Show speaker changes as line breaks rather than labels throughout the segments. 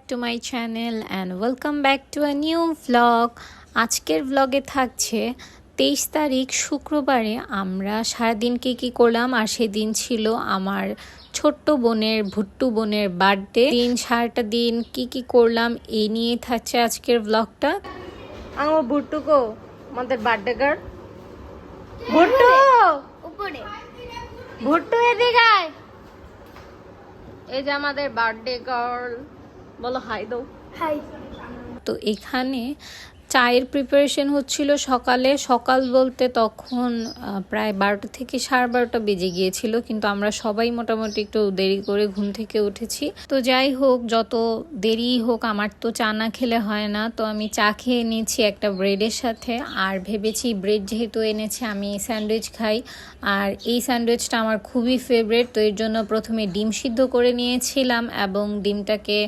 To my channel and welcome back to a new vlog. আজকের ভ্লগে থাকছে 23 তারিখ শুক্রবারে আমরা সারাদিন কী করলাম, আর সেদিন ছিল আমার ছোট্ট বোনের ভুট্টু বোনের বার্থডে দিন। সারাটা দিন কী করলাম এই নিয়ে থাকছে আজকের ভ্লগটা। আমার ভুট্টুকো আমাদের বার্থডে গার্ল ভুট্টু উপরে ভুট্টু এদিকে আয়। এই যে আমাদের বার্থডে গার্ল, বলো হাই দাও। হাই। তো এখানে চায়ের প্রিপারেশন হচ্ছিল সকালে। সকাল বলতে তখন প্রায় 12টা থেকে 12:30 বেজে গিয়েছিল, কিন্তু আমরা সবাই মোটামুটি একটু দেরি করে ঘুম থেকে উঠেছি। তো যাই হোক, যত দেরি হোক আমার তো চা না খেলে হয় না। তো আমি চা খেয়ে নিয়েছি একটা ব্রেডের সাথে, আর ভেবেছি ব্রেড যেহেতু এনেছে আমি স্যান্ডউইচ খাই, আর এই স্যান্ডউইচটা আমার খুবই ফেভারিট। তো এর জন্য প্রথমে ডিম সিদ্ধ করে নিয়েছিলাম এবং ডিমটাকে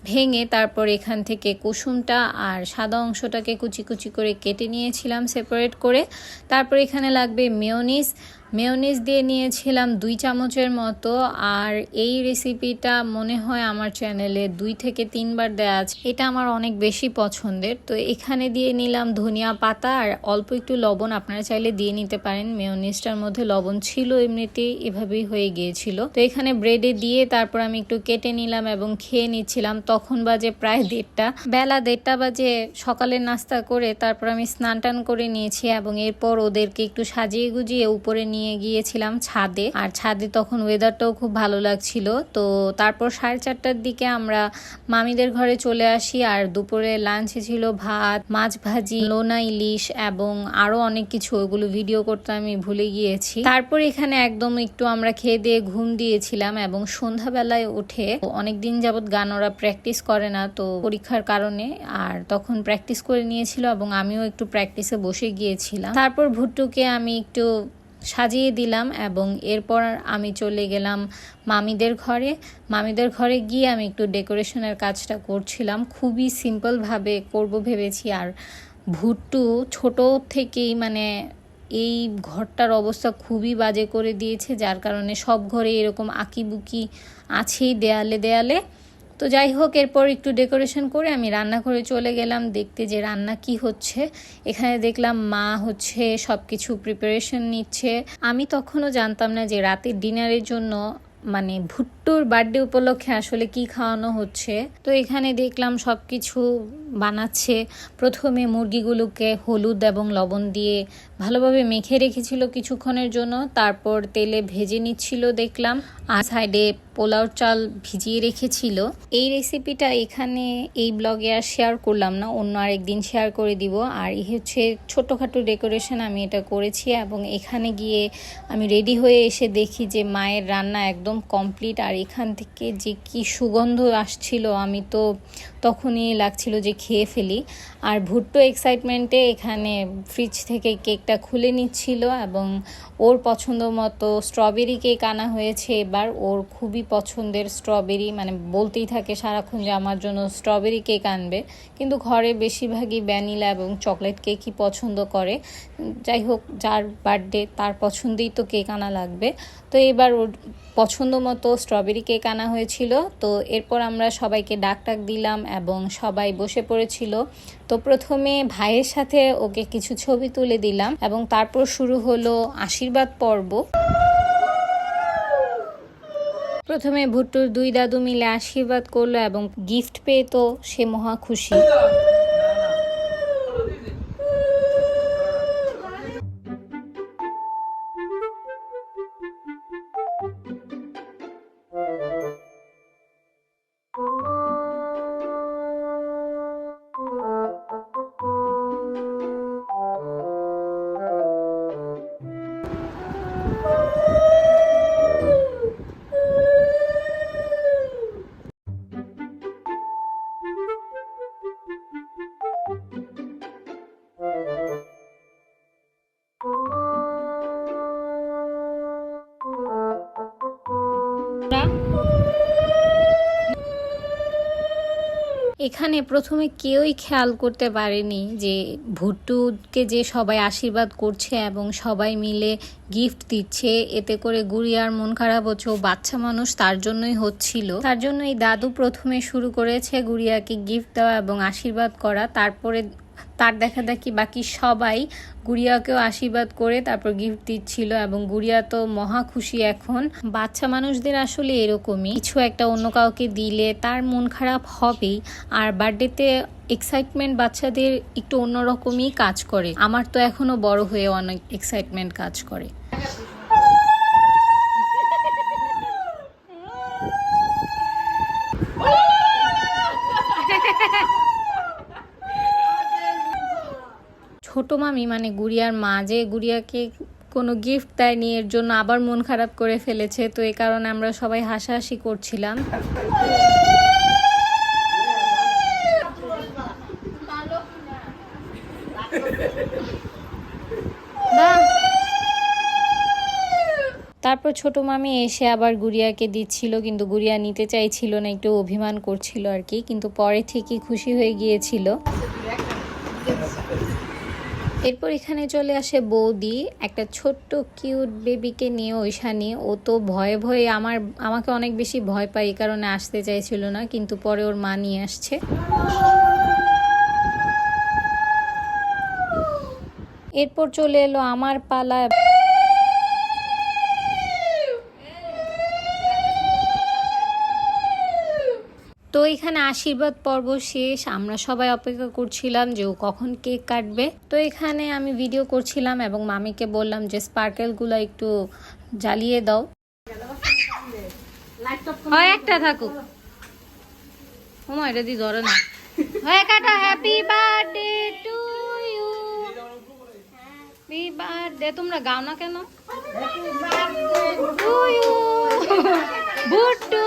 ভেঙে তারপর এখান থেকে কুসুমটা আর সাদা অংশটাকে কুচি কুচি করে কেটে নিয়েছিলাম সেপারেট করে। তারপর এখানে লাগবে মেয়োনিজ দিয়ে নিয়েছিলাম 2 চামচের মতো। আর এই রেসিপিটা মনে হয় আমার চ্যানেলে 2 থেকে 3 বার দেওয়া আছে, এটা আমার অনেক বেশি পছন্দের। তো এখানে দিয়ে নিলাম ধনিয়া পাতা আর অল্প একটু লবণ, আপনারা চাইলে দিয়ে নিতে পারেন। মেয়োনিজটার মধ্যে লবণ ছিল এমনিতেই, এভাবেই হয়ে গিয়েছিল। তো এখানে ব্রেডে দিয়ে তারপর আমি একটু কেটে নিলাম এবং খেয়ে নিচ্ছিলাম। তখন বাজে প্রায় 1:30 বেলা, 1:30 বাজে। সকালের নাস্তা করে তারপর আমি স্নান টান করে নিয়েছি এবং এরপর ওদেরকে একটু সাজিয়ে গুজিয়ে উপরে নিয়ে গিয়েছিলাম ছাদে। আর ছাদে তখন ওয়েদারটাও খুব ভালো লাগছিল। তো তারপর 4:30টার দিকে আমরা মামিদের ঘরে চলে আসি। আর দুপুরে লাঞ্চে ছিল ভাত, মাছ ভাজি, লোনা ইলিশ এবং আরো অনেক কিছু, ওগুলো ভিডিও করতে আমি ভুলে গিয়েছি। তারপর এখানে একদম একটু আমরা খেয়ে দিয়ে ঘুম দিয়েছিলাম এবং সন্ধ্যাবেলায় উঠে, অনেকদিন যাবত গান ওরা প্র্যাকটিস করে না তো পরীক্ষার কারণে, আর তখন প্র্যাকটিস করে নিয়েছিল এবং আমিও একটু প্র্যাকটিসে বসে গিয়েছিলাম। তারপর ভুট্টুকে আমি একটু সাজিয়ে দিলাম এবং এরপর আমি চলে গেলাম মামিদের ঘরে গিয়ে আমি একটু ডেকোরেশনের কাজটা করছিলাম। খুবই সিম্পলভাবে করব ভেবেছি। আর ভুট্টু ছোট থেকেই মানে এই ঘরটার অবস্থা খুবই বাজে করে দিয়েছে, যার কারণে সব ঘরে এরকম আঁকিবুকি আছেই দেয়ালে। তো যাই হোক, এরপর একটু ডেকোরেশন করে আমি রান্নাঘরে চলে গেলাম দেখতে যে রান্না কি হচ্ছে। এখানে দেখলাম মা হচ্ছে সব কিছু প্রিপারেশন নিচ্ছে। আমি তখনও জানতাম না যে রাতের ডিনারের জন্য মানে ভুট্টুর বার্থডে উপলক্ষে আসলে কি খাওয়ানো হচ্ছে। তো এখানে দেখলাম সব কিছু বানাচ্ছে। প্রথমে মুরগিগুলোকে হলুদ এবং লবণ দিয়ে ভালোভাবে মেখে রেখেছিল কিছুক্ষণের জন্য, তারপর তেলে ভেজে নিচ্ছিল দেখলাম। আর সাইডে পোলাও চাল ভিজিয়ে রেখেছিল। এই রেসিপিটা এখানে এই ব্লগে আর শেয়ার করলাম না, অন্য আরেকদিন শেয়ার করে দিব। আর এই হচ্ছে ছোটোখাটো ডেকোরেশন আমি এটা করেছি এবং এখানে গিয়ে আমি রেডি হয়ে এসে দেখি যে মায়ের রান্না একদম কমপ্লিট। আর এখান থেকে যে কি সুগন্ধ আসছিল, আমি তো তখনই লাগছিল যে খেয়ে ফেলি। আর ভুট্টু এক্সাইটমেন্টে এখানে ফ্রিজ থেকে কেকটা খুলে নিচ্ছিল এবং ওর পছন্দ মতো স্ট্রবেরি কেক আনা হয়েছে এবার। ওর খুবই পছন্দের স্ট্রবেরি, মানে বলতেই থাকে সারাক্ষণ যে আমার জন্য স্ট্রবেরি কেক আনবে, কিন্তু ঘরে বেশিরভাগই ভ্যানিলা এবং চকলেট কেকই পছন্দ করে। যাই হোক, যার বার্থডে তার পছন্দেই তো কেক আনা লাগবে। তো এবার ওর পছন্দ মতো স্ট্রবেরি কেক আনা হয়েছিল। তো এরপর আমরা সবাইকে ডাক দিলাম এবং সবাই বসে পড়েছিল। তো প্রথমে ভাইয়ের সাথে ওকে কিছু ছবি তুলে দিলাম এবং তারপর শুরু হলো আশীর্বাদ পর্ব। প্রথমে ভুট্টুর 2 দাদু মিলে আশীর্বাদ করলো এবং গিফট পেয়ে তো সে মহা খুশি। এখানে প্রথমে কেউই খেয়াল করতে পারেনি যে ভুট্টুকে যে সবাই আশীর্বাদ করছে এবং সবাই মিলে গিফট দিচ্ছে, এতে করে গুড়িয়ার মন খারাপ হচ্ছে। ও বাচ্চা মানুষ, তার জন্যই হচ্ছিল। তার জন্য এই দাদু প্রথমে শুরু করেছে গুড়িয়াকে গিফট দেওয়া এবং আশীর্বাদ করা। তারপরে তার দেখা দেখি বাকি সবাই গুড়িয়াকেও আশীর্বাদ করে তারপর গিফট দিচ্ছিল এবং গুড়িয়া তো মহা খুশি। এখন বাচ্চা মানুষদের আসলে এরকমই, কিছু একটা অন্য কাউকে দিলে তার মন খারাপ হবেই। আর বার্থডেতে এক্সাইটমেন্ট বাচ্চাদের একটু অন্যরকমই কাজ করে। আমার তো এখনো বড় হয়ে অনেক এক্সাইটমেন্ট কাজ করে। ছোট মামি মানে গুড়িয়ার মা যে গুড়িয়াকে কোনো গিফট দেয়নি, এর জন্য আবার মন খারাপ করে ফেলেছে। তো এই কারণে আমরা সবাই হাসাহাসি করছিলাম। তারপর ছোট মামি এসে আবার গুড়িয়াকে দিচ্ছিল, কিন্তু গুড়িয়া নিতে চাইছিল না, একটু অভিমান করছিল আর কি। কিন্তু পরে ঠিকই খুশি হয়ে গিয়েছিল। এরপর এখানে চলে আসে বৌদি একটা ছোট্ট কিউট বেবিকে নিয়ে, ঐশানি। ও তো ভয়ে ভয়ে আমাকে অনেক বেশি ভয় পায়, এই কারণে আসতে চাইছিল না, কিন্তু পরে ওর মা নিয়ে আসছে। এরপর চলে এলো আমার পালা। তো এখানে আশীর্বাদ পর্ব শেষ। আমরা সবাই অপেক্ষা করছিলাম যে ও কখন কেক কাটবে। তো এখানে আমি ভিডিও করছিলাম এবং মামিকে বললাম যে স্পার্কেলগুলো একটু জ্বালিয়ে দাও। হয় একটা থাকুক, এটা দিয়ে ধরে না। হয় কাটা। Happy birthday to you. Happy birthday. তোমরা গাও না কেন? To you Bhuttu.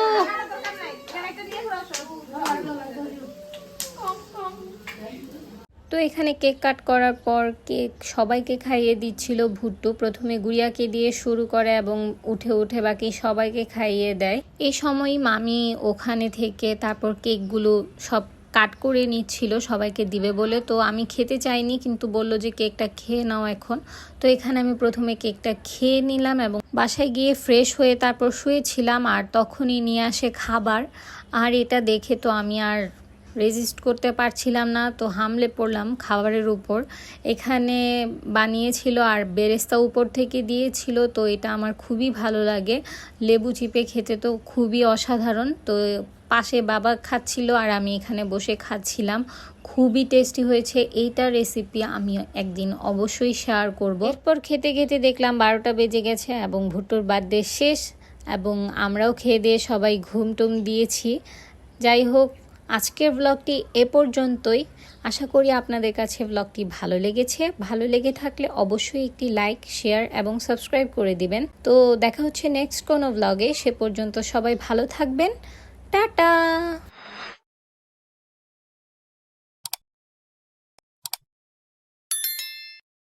তো এখানে কেক কাট করার পর কেক সবাইকে খাইয়ে দিচ্ছিল ভুট্টু। প্রথমে গুড়িয়াকে দিয়ে শুরু করে এবং উঠে উঠে বাকি সবাইকে খাইয়ে দেয়। এই সময়ই মামি ওখানে থেকে তারপর কেকগুলো সব কাট করে নিচ্ছিল সবাইকে দিবে বলে। তো আমি খেতে চাইনি, কিন্তু বলল যে কেকটা খেয়ে নাও এখন। তো এখানে আমি প্রথমে কেকটা খেয়ে নিলাম এবং বাসায় গিয়ে ফ্রেশ হয়ে তারপর শুয়েছিলাম। আর তখনই নিয়ে আসে খাবার, আর এটা দেখে তো আমি আর রেজিস্ট করতে পারছিলাম না, তো হামলে পড়লাম খাবারের উপর। এখানে বানিয়েছিল আর বেরেস্তা উপর থেকে দিয়েছিল, তো এটা আমার খুবই ভালো লাগে। লেবু চিপে খেতে তো খুবই অসাধারণ। তো পাশে বাবা খাচ্ছিল আর আমি এখানে বসে খাচ্ছিলাম। খুবই টেস্টি হয়েছে। এইটার রেসিপি আমি একদিন অবশ্যই শেয়ার করব। এরপর খেতে খেতে দেখলাম 12টা বেজে গেছে এবং ভুট্টুর বার্থডে শেষ এবং আমরাও খেয়ে দিয়ে সবাই ঘুমটুম দিয়েছি। যাই হোক, আজকের ব্লগটি এ পর্যন্তই। আশা করি আপনাদের কাছে ব্লগটি ভালো লেগেছে। ভালো লেগে থাকলে অবশ্যই একটি লাইক, শেয়ার এবং সাবস্ক্রাইব করে দিবেন। তো দেখা হচ্ছে নেক্সট কোনো ব্লগে। সে পর্যন্ত সবাই ভালো থাকবেন। টাটা।